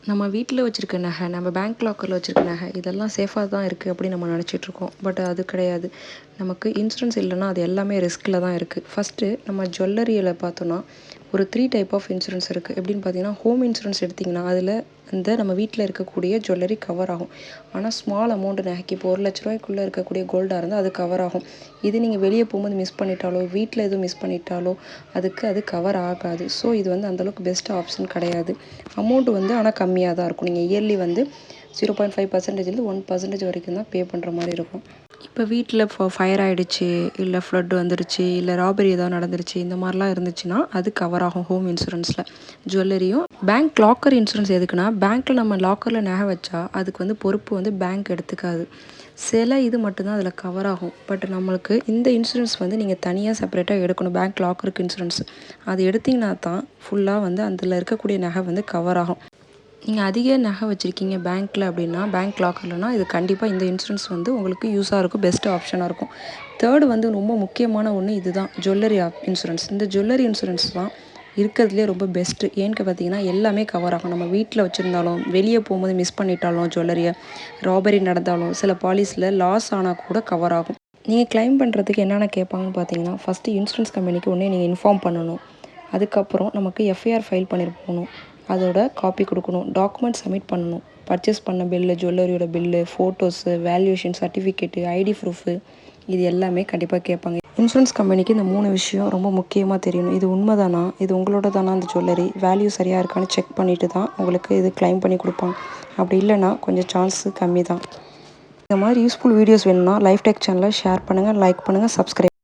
நம்ம வீட்டில் வச்சுருக்க நகை, நம்ம பேங்க் லாக்கரில் வச்சுருக்க நகை இதெல்லாம் சேஃபாக தான் இருக்குது அப்படின்னு நம்ம நினச்சிட்ருக்கோம். பட் அது கிடையாது. நமக்கு இன்சூரன்ஸ் இல்லைன்னா அது எல்லாமே ரிஸ்கில் தான் இருக்குது. ஃபஸ்ட்டு நம்ம ஜுவல்லரியில் பார்த்தோன்னா ஒரு 3 டைப் ஆஃப் இன்சூரன்ஸ் இருக்குது. எப்படின்னு பார்த்தீங்கன்னா, ஹோம் இன்சூரன்ஸ் எடுத்திங்கன்னா அதில் நம்ம வீட்டில் இருக்கக்கூடிய ஜுவல்லரி கவர் ஆகும். ஆனால் ஸ்மால் அமௌண்ட் நகைக்கு இப்போ 1,00,000 இருக்கக்கூடிய கோல்டாக இருந்தால் அது கவர் ஆகும். இது நீங்கள் வெளியே போகும்போது மிஸ் பண்ணிட்டாலோ, வீட்டில் எதுவும் மிஸ் பண்ணிட்டாலோ அது கவர் ஆகாது. ஸோ இது அந்தளவுக்கு பெஸ்ட் ஆப்ஷன் கிடையாது. அமௌண்ட் ஆனால் கம்மியாக தான் இருக்கும். நீங்கள் இயர்லி 0.5% 1% வரைக்கும் தான் பே பண்ணுற மாதிரி இருக்கும். இப்போ வீட்டில் ஃபயர் ஆகிடுச்சு, இல்லை ஃப்ளட் வந்துருச்சு, இல்லை ராபரி ஏதாவது நடந்துருச்சு, இந்த மாதிரிலாம் இருந்துச்சுன்னா அது கவர் ஆகும் ஹோம் இன்சூரன்ஸில். ஜுவல்லரியும் பேங்க் லாக்கர் இன்சூரன்ஸ் எதுக்குன்னா, பேங்க்கில் நம்ம லாக்கரில் நகை வச்சா அதுக்கு பொறுப்பு பேங்க் எடுத்துக்காது. சில இது மட்டும்தான் அதில் கவர் ஆகும். பட் நம்மளுக்கு இந்த இன்சூரன்ஸ் நீங்கள் தனியாக செப்பரேட்டாக எடுக்கணும். பேங்க் லாக்கருக்கு இன்சூரன்ஸ் அது எடுத்திங்கன்னா தான் ஃபுல்லாக அதில் இருக்கக்கூடிய நகை கவர் ஆகும். நீங்கள் அதிக நகை வச்சுருக்கீங்க பேங்க்கில் அப்படின்னா, பேங்க் லாக்கர்லனா இது கண்டிப்பாக இந்த இன்சூரன்ஸ் உங்களுக்கு யூஸாக இருக்கும், பெஸ்ட் ஆப்ஷனாக இருக்கும். தேர்டு ரொம்ப முக்கியமான ஒன்று இதுதான், ஜுவல்லரி இன்சூரன்ஸ். இந்த ஜுவல்லரி இன்சூரன்ஸ் தான் இருக்கிறதுலே ரொம்ப பெஸ்ட்டு. ஏன்னு பார்த்தீங்கன்னா எல்லாமே கவர் ஆகும். நம்ம வீட்டில் வச்சுருந்தாலும், வெளியே போகும்போது மிஸ் பண்ணிட்டாலும் ஜுவல்லரியை, ராபரி நடந்தாலும், சில பாலிஸில் லாஸ் ஆனால் கூட கவர் ஆகும். நீங்கள் கிளைம் பண்ணுறதுக்கு என்னென்ன கேட்பாங்கன்னு பார்த்தீங்கன்னா, ஃபஸ்ட்டு இன்சூரன்ஸ் கம்பெனிக்கு ஒன்றே நீங்கள் இன்ஃபார்ம் பண்ணணும். அதுக்கப்புறம் நமக்கு எஃப்ஐஆர் ஃபைல் பண்ணிட்டு போகணும். அதோட காப்பி கொடுக்கணும், டாக்குமெண்ட் சப்மிட் பண்ணணும். பர்ச்சேஸ் பண்ண பில்லு, ஜுவல்லரியோட bill, photos, valuation certificate, ID proof, இது எல்லாமே கண்டிப்பாக கேட்பாங்க. இன்சூரன்ஸ் கம்பெனிக்கு இந்த 3 விஷயம் ரொம்ப முக்கியமாக தெரியணும். இது உண்மைதானா, இது உங்களோட தானா, அந்த ஜுவல்லரி வேல்யூ சரியாக இருக்கான்னு செக் பண்ணிவிட்டு தான் உங்களுக்கு இது கிளைம் பண்ணி கொடுப்பாங்க. அப்படி இல்லைன்னா கொஞ்சம் சான்ஸு கம்மி தான். இந்த மாதிரி யூஸ்ஃபுல் வீடியோஸ் வேணும்னா லைஃப் டெக் சேனலை ஷேர் பண்ணுங்கள், லைக் பண்ணுங்கள், சப்ஸ்கிரைப்